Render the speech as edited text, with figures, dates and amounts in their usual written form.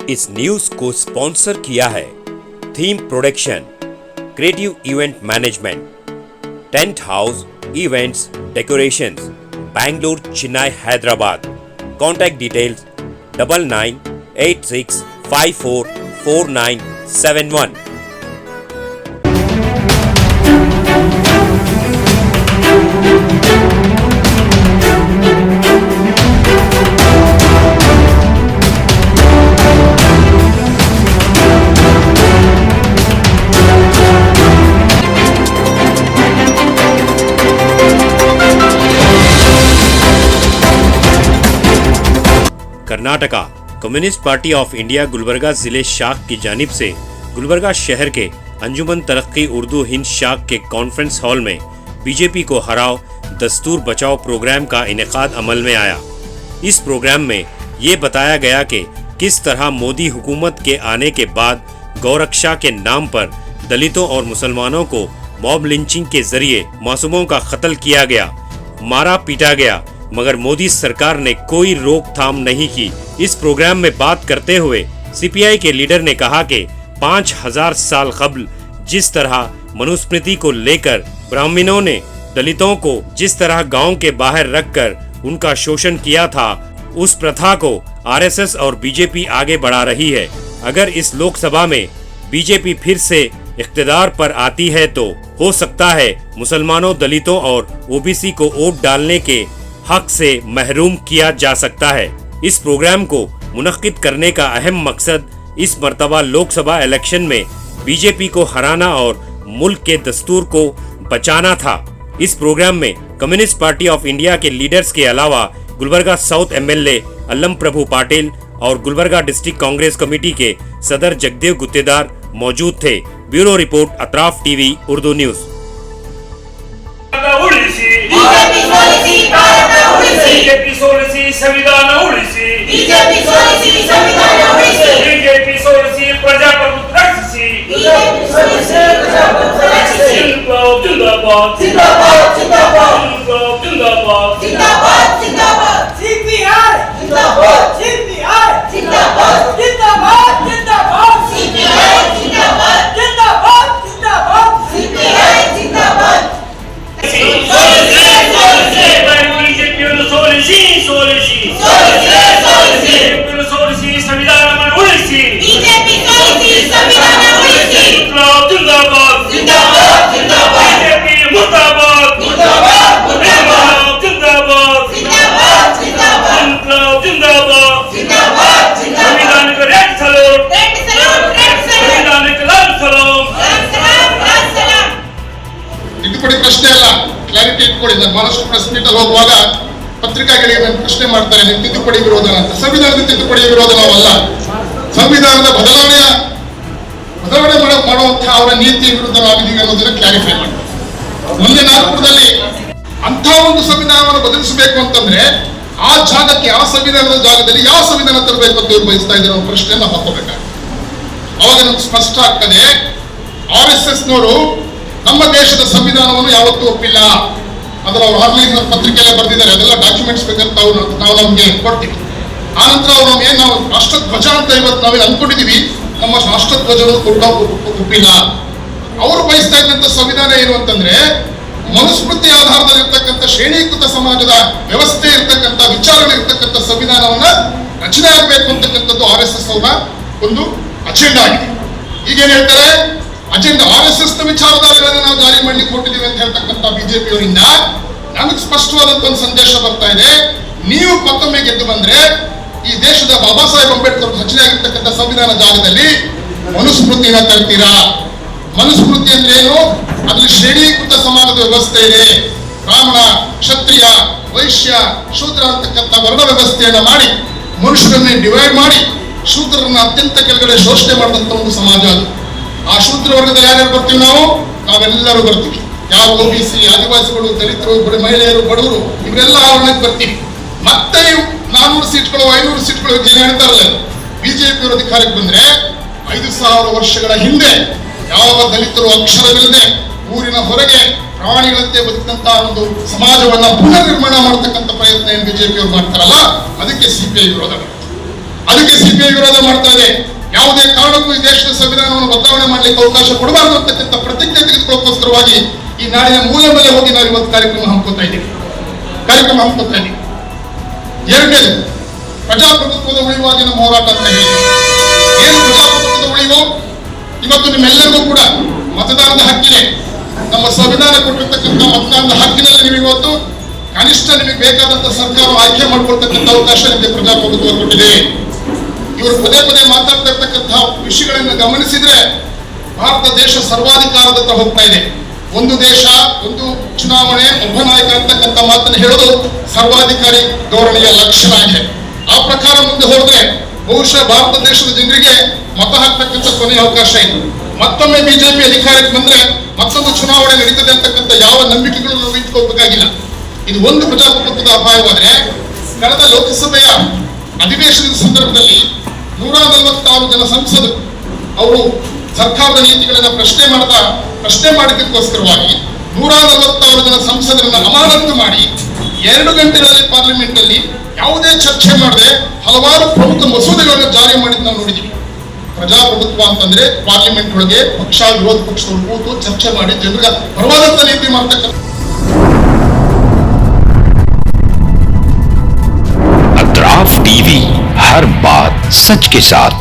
इस न्यूज को स्पॉन्सर किया है theme production, creative event management, tent house events decorations, Bangalore, Chennai, Hyderabad. Contact details 9986544971। Karnataka communist party of India Gulbarga जिले शाख की जानिब से गुलबर्गा शहर के अंजुमन तरक्की उर्दू हिंद शाख के कॉन्फ्रेंस हॉल में बीजेपी को हराओ दस्तूर बचाओ प्रोग्राम का इनेकाद अमल में आया। इस प्रोग्राम में ये बताया गया कि किस तरह मोदी हुकूमत के आने के बाद गौरक्षा के नाम पर दलितों और मुसलमानों को मॉब लिंचिंग के जरिए मासूमों का कत्ल किया गया, मारा पीटा गया, मगर मोदी सरकार ने कोई रोकथाम नहीं की। इस प्रोग्राम में बात करते हुए सीपीआई के लीडर ने कहा कि 5000 साल कबल जिस तरह मनुस्मृति को लेकर ब्राह्मणों ने दलितों को जिस तरह गांव के बाहर रखकर उनका शोषण किया था, उस प्रथा को आरएसएस और बीजेपी आगे बढ़ा रही है। अगर इस लोकसभा में बीजेपी फिर से इख्तिदार पर आती है तो हो सकता है मुसलमानों, दलितों और ओबीसी को वोट डालने के हक से महरूम किया जा सकता है। इस प्रोग्राम को मुनक्किद करने का अहम मकसद इस मर्तबा लोकसभा इलेक्शन में बीजेपी को हराना और मुल्क के दस्तूर को बचाना था। इस प्रोग्राम में कम्युनिस्ट पार्टी ऑफ इंडिया के लीडर्स के अलावा गुलबर्गा साउथ एमएलए अल्लम प्रभु पाटिल और गुलबर्गा डिस्ट्रिक्ट कांग्रेस कमेटी के सदर जगदेव गुत्तेदार मौजूद थे। Bureau report, Atraf TV Urdu news. BJP ಸೋಲಿಸಿ ಸಂವಿಧಾನ ಉಳಿಸಿ, ಬಿಜೆಪಿ ಸೋಲಿಸಿ ಸಂವಿಧಾನ ಉಳಿಸಿ, ಬಿಜೆಪಿ ಸೋಲಿಸಿ ಪ್ರಜಾಪ್ರಭುತ್ವ ರಕ್ಷಿಸಿ, ಬಿಜೆಪಿ ಸೋಲಿಸಿ ಪ್ರಜಾಪ್ರಭುತ್ವ ರಕ್ಷಿಸಿ। ಇನ್ಕ್ಲಾಬ್ ಜಿಂದಾಬಾದ್ ಜಿಂದಾಬಾದ್ ಜಿಂದಾಬಾದ್, ಇನ್ಕ್ಲಾಬ್ ಜಿಂದಾಬಾದ್ ಜಿಂದಾಬಾದ್ ಜಿಂದಾಬಾದ್, ಸಿಪಿಐ ಜಿಂದಾಬಾದ್ ಸಿಪಿಐ ಜಿಂದಾಬಾದ್ ಜಿಂದಾಬಾದ್ ಜಿಂದಾಬಾದ್, ಸಿಪಿಐ ಜಿಂದಾಬಾದ್ ಜಿಂದಾಬಾದ್ ಜಿಂದಾಬಾದ್, ಸಿಪಿಐ ಜಿಂದಾಬಾದ್। ಸಂವಿಧಾನ ಉಳಿಸಿ, ಬಿಜೆಪಿ ಸೋಲಿಸಿ ಸಂವಿಧಾನ ಉಳಿಸಿ, ಇನ್ಕ್ಲಾಬ್ ಜಿಂದಾಬಾದ್ ಜಿಂದಾಬಾದ್ ಜಿಂದಾಬಾದ್, ಬಿಜೆಪಿ ಮುರ್ದಾಬಾದ್ ಮುರ್ದಾಬಾದ್ ಮುರ್ದಾಬಾದ್, ಜಿಂದಾಬಾದ್ ಜಿಂದಾಬಾದ್ ಜಿಂದಾಬಾದ್, ಇನ್ಕ್ಲಾಬ್ ಜಿಂದಾಬಾದ್ ಜಿಂದಾಬಾದ್ ಜಿಂದಾಬಾದ್, ಸಂವಿಧಾನಕ್ಕೆ red salute red salute red salute, ಸಂವಿಧಾನಕ್ಕೆ ಲಾಲ್ ಸಲಾಂ ಲಾಲ್ ಸಲಾಂ ಲಾಲ್ ಸಲಾಂ। ತಿದ್ದುಪಡಿ ಪ್ರಶ್ನೆ ಅಲ್ಲ, ಕ್ಲಾರಿಟಿ ಇಟ್ಕೊಳ್ಳಿ. ನಾನು ಬಹಳಷ್ಟು ಪ್ರೆಸ್ ಮೀಟ್ ಅಲ್ಲಿ ಹೋಗುವಾಗ ಪತ್ರಿಕಾಗಳಿಗೆ ಪ್ರಶ್ನೆ ಮಾಡ್ತಾರೆ, ನೀವು ತಿದ್ದುಪಡಿ ವಿರೋಧನ ಅಂತ. ಸಂವಿಧಾನದ ತಿದ್ದುಪಡಿ ವಿರೋಧ ನಾವಲ್ಲ. ಸಂವಿಧಾನದ ಬದಲಾವಣೆ ಮಾಡುವಂತಹ ಅವರ ನೀತಿ ವಿರುದ್ಧ ನಾವಿದ್ದೀವಿ ಅನ್ನೋದನ್ನ ಕ್ಲಾರಿಫೈ ಮಾಡ್ತಾರೆ. ಮೊನ್ನೆ ನಾಗ್ಪುರದಲ್ಲಿ ಅಂತ ಒಂದು ಸಂವಿಧಾನವನ್ನು ಬದಲಿಸಬೇಕು ಅಂತಂದ್ರೆ ಆ ಜಾಗಕ್ಕೆ, ಆ ಸಂವಿಧಾನದ ಜಾಗದಲ್ಲಿ ಯಾವ ಸಂವಿಧಾನ ತರಬೇಕು ಅಂತ ಇವರು ಬಯಸ್ತಾ ಇದ್ದಾರೆ ಅನ್ನೋ ಪ್ರಶ್ನೆಯನ್ನ ಹಾಕೋಬೇಕಾಗುತ್ತೆ. ಅವಾಗ ನಮ್ಗೆ ಸ್ಪಷ್ಟ ಆಗ್ತದೆ, RSS ನವರು ನಮ್ಮ ದೇಶದ ಸಂವಿಧಾನವನ್ನು ಯಾವತ್ತೂ ಒಪ್ಪಿಲ್ಲ. ಅದರ ಅವರು ಆನ್ಲೈನ್ ಪತ್ರಿಕೆಯಲ್ಲೇ ಬರೆದಿದ್ದಾರೆ, ಅದೆಲ್ಲ ಡಾಕ್ಯುಮೆಂಟ್ಸ್ ಬೇಕಂತ ನಾವು ನಮ್ಗೆ ಕೊಡ್ತೀವಿ. ಆ ನಂತರ ಅವರು ನಾವು ರಾಷ್ಟ್ರಧ್ವಜ ಅಂತ ಇವತ್ತು ನಾವೇನು ಅನ್ಕೊಂಡಿದೀವಿ, ನಮ್ಮ ರಾಷ್ಟ್ರಧ್ವಜವನ್ನು ಕೂಡ ಒಪ್ಪಿಲ್ಲ. ಅವರು ಬಯಸ್ತಾ ಇದ್ದಂತ ಸಂವಿಧಾನ ಏನು ಅಂತಂದ್ರೆ ಮನುಸ್ಮೃತಿ ಆಧಾರದಲ್ಲಿ ಇರ್ತಕ್ಕಂಥ ಶ್ರೇಣೀಕೃತ ಸಮಾಜದ ವ್ಯವಸ್ಥೆ ಇರ್ತಕ್ಕಂಥ ವಿಚಾರಣೆ ಇರ್ತಕ್ಕಂಥ ಸಂವಿಧಾನವನ್ನ ರಚನೆ ಆಗಬೇಕು ಅಂತಕ್ಕಂಥದ್ದು RSS ಅವರ ಒಂದು ಅಜೆಂಡಾ ಆಗಿದೆ. ಈಗೇನ್ ಹೇಳ್ತಾರೆ, ಅಜೆಂಡಾ RSS ನ ವಿಚಾರಧಾರೆಗಳನ್ನು ನಾವು ಜಾರಿ ಮಾಡ್ಲಿಕ್ಕೆ ಕೊಟ್ಟಿದ್ದೀವಿ ಅಂತ ಹೇಳ್ತಕ್ಕಂಥ ಬಿಜೆಪಿಯವರಿಂದ ನಮಗೆ ಸ್ಪಷ್ಟವಾದಂತ ಒಂದು ಸಂದೇಶ ಬರ್ತಾ ಇದೆ. ನೀವು ಮತ್ತೊಮ್ಮೆ ಗೆದ್ದು ಬಂದ್ರೆ ಈ ದೇಶದ ಬಾಬಾ ಸಾಹೇಬ್ ಅಂಬೇಡ್ಕರ್ ರಚನೆ ಆಗಿರ್ತಕ್ಕಂಥ ಸಂವಿಧಾನ ಜಾಗದಲ್ಲಿ ಮನುಸ್ಮೃತಿನ ತರ್ತೀರಾ. ಮನುಸ್ಮೃತಿ ಅಂದ್ರೇನು? ಅದ್ರಲ್ಲಿ ಶ್ರೇಣೀಕೃತ ಸಮಾಜದ ವ್ಯವಸ್ಥೆ ಇದೆ. ಬ್ರಾಹ್ಮಣ, ಕ್ಷತ್ರಿಯ, ವೈಶ್ಯ, ಶೂದ್ರ ಅಂತಕ್ಕಂಥ ವರ್ಣ ವ್ಯವಸ್ಥೆಯನ್ನ ಮಾಡಿ ಮನುಷ್ಯರನ್ನೇ ಡಿವೈಡ್ ಮಾಡಿ ಶೂದ್ರರನ್ನ ಅತ್ಯಂತ ಕೆಳಗಡೆ ಶೋಷಣೆ ಮಾಡಿದಂತ ಒಂದು ಸಮಾಜ ಅದು. ಆ ಶೂದ್ರ ವರ್ಗದಲ್ಲಿ ಯಾರ್ಯಾರು ಬರ್ತೀವಿ? ನಾವೆಲ್ಲರೂ ಬರ್ತೀವಿ. ಯಾವ OBC, ಆದಿವಾಸಿಗಳು, ದಲಿತರು, ಮಹಿಳೆಯರು, ಬಡವರು ಇವರೆಲ್ಲ ಆವರಣಕ್ಕೆ ಬರ್ತೀವಿ. ಮತ್ತೆ 400 ಸೀಟ್ಗಳು 500 ಸೀಟ್ಗಳು ಏನು ಹೇಳ್ತಾರಲ್ಲ, ಬಿಜೆಪಿ ಅಧಿಕಾರಕ್ಕೆ ಬಂದ್ರೆ 5000 ವರ್ಷಗಳ ಹಿಂದೆ ಯಾವ ದಲಿತರು ಅಕ್ಷರವಿಲ್ಲದೆ ಊರಿನ ಹೊರಗೆ ಪ್ರಾಣಿಗಳಂತೆ ಬದುಕಂತಹ ಒಂದು ಸಮಾಜವನ್ನ ಪುನರ್ ನಿರ್ಮಾಣ ಮಾಡತಕ್ಕಂಥ ಪ್ರಯತ್ನ ಏನು ಬಿಜೆಪಿ ಅವರು ಮಾಡ್ತಾರಲ್ಲ, ಅದಕ್ಕೆ ಸಿಪಿಐ ವಿರೋಧ ಮಾಡ್ತಾ ಇದೆ. ಸಂವಿಧಾನವನ್ನು ಬದಲಾವಣೆ ಮಾಡಲಿಕ್ಕೆ ಅವಕಾಶ ಕೊಡಬಾರದು ಅಂತಕ್ಕಂಥ ಪ್ರತಿಜ್ಞೆ ತೆಗೆದುಕೊಳ್ಳೋಕ್ಕೋಸ್ಕರವಾಗಿ ಈ ನಾಡಿನ ಮೂಲೆ ಮೂಲೆ ಹೋಗಿ ನಾವು ಇವತ್ತು ಕಾರ್ಯಕ್ರಮ ಹಮ್ಮಿಕೊಳ್ತಾ ಇದ್ದೀವಿ. ಎರಡನೇದು ಪ್ರಜಾಪ್ರಭುತ್ವದ ಉಳಿವಾಗಿ ನಮ್ಮ ಹೋರಾಟ ಅಂತ ಹೇಳಿ. ಏನು ಪ್ರಜಾಪ್ರಭುತ್ವದ ಉಳಿವು? ಇವತ್ತು ನಿಮ್ಮೆಲ್ಲರಿಗೂ ಕೂಡ ಮತದಾನದ ಹಕ್ಕಿದೆ. ನಮ್ಮ ಸಂವಿಧಾನ ಕೊಟ್ಟಿರ್ತಕ್ಕಂಥ ಮತದಾನದ ಹಕ್ಕಿನಲ್ಲಿ ನೀವು ಇವತ್ತು ಕನಿಷ್ಠ ನಿಮಗೆ ಬೇಕಾದಂತ ಸರ್ಕಾರ ಆಯ್ಕೆ ಮಾಡ್ಕೊಳ್ತಕ್ಕಂಥ ಅವಕಾಶ ನಿಮಗೆ ಪ್ರಜಾಪ್ರಭುತ್ವ ಕೊಟ್ಟಿದೆ. ಇವರು ಪದೇ ಪದೇ ಮಾತಾಡ್ತಾ ಇರ್ತಕ್ಕಂಥ ವಿಷಯಗಳನ್ನು ಗಮನಿಸಿದ್ರೆ ಭಾರತ ದೇಶ ಸರ್ವಾಧಿಕಾರದತ್ತ ಹೋಗ್ತಾ ಇದೆ. ಒಂದು ದೇಶ, ಒಂದು ಚುನಾವಣೆ, ಒಬ್ಬ ನಾಯಕ ಅಂತಕ್ಕಂಥ ಮಾತನ್ನು ಹೇಳೋದು ಸರ್ವಾಧಿಕಾರಿ ಧೋರಣೆಯ ಲಕ್ಷಣ ಇದೆ. ಆ ಪ್ರಕಾರ ಮುಂದೆ ಹೋದ್ರೆ ಬಹುಶಃ ಭಾರತ ದೇಶದ ಜನರಿಗೆ ಮತ ಹಾಕ್ತಕ್ಕಂಥ ಕೊನೆಯ ಅವಕಾಶ ಇದೆ. ಮತ್ತೊಮ್ಮೆ ಬಿಜೆಪಿ ಅಧಿಕಾರಕ್ಕೆ ಬಂದ್ರೆ ಮತ್ತೊಂದು ಚುನಾವಣೆ ನಡೀತದೆ ಅಂತಕ್ಕಂಥ ಯಾವ ನಂಬಿಕೆಗಳು ನಾವು ಇಟ್ಕೋಬೇಕಾಗಿಲ್ಲ. ಇದು ಒಂದು ಪ್ರಜಾಪ್ರಭುತ್ವದ ಅಪಾಯವಾದ್ರೆ, ಕಳೆದ ಲೋಕಸಭೆಯ ಅಧಿವೇಶನದ ಸಂದರ್ಭದಲ್ಲಿ 146 ಜನ ಸಂಸದರು ಅವರು ಸರ್ಕಾರದ ನೀತಿಗಳನ್ನ ಪ್ರಶ್ನೆ ಮಾಡಿದ್ದಕ್ಕೋಸ್ಕರವಾಗಿ 146 ಜನ ಸಂಸದರನ್ನ ಅಮಾನತು ಮಾಡಿ 2 ಗಂಟೆಗಳಲ್ಲಿ ಪಾರ್ಲಿಮೆಂಟ್ ಅಲ್ಲಿ ಯಾವುದೇ ಚರ್ಚೆ ಮಾಡದೆ ಹಲವಾರು ಪ್ರಮುಖ ಮಸೂದೆಗಳನ್ನು ಜಾರಿ ಮಾಡಿದ್ದು ನಾವು ನೋಡಿದ್ದೀವಿ. ಪ್ರಜಾಪ್ರಭುತ್ವ ಅಂತಂದ್ರೆ ಪಾರ್ಲಿಮೆಂಟ್ ಒಳಗೆ ಪಕ್ಷ ವಿರೋಧ ಪಕ್ಷದವರು ಕೂತು ಚರ್ಚೆ ಮಾಡಿ ಜನರ ಪರವಾದಂತ ನೀತಿ ಮಾಡ್ತಕ್ಕಂಥ. अतराफ टीवी, हर बात सच के साथ।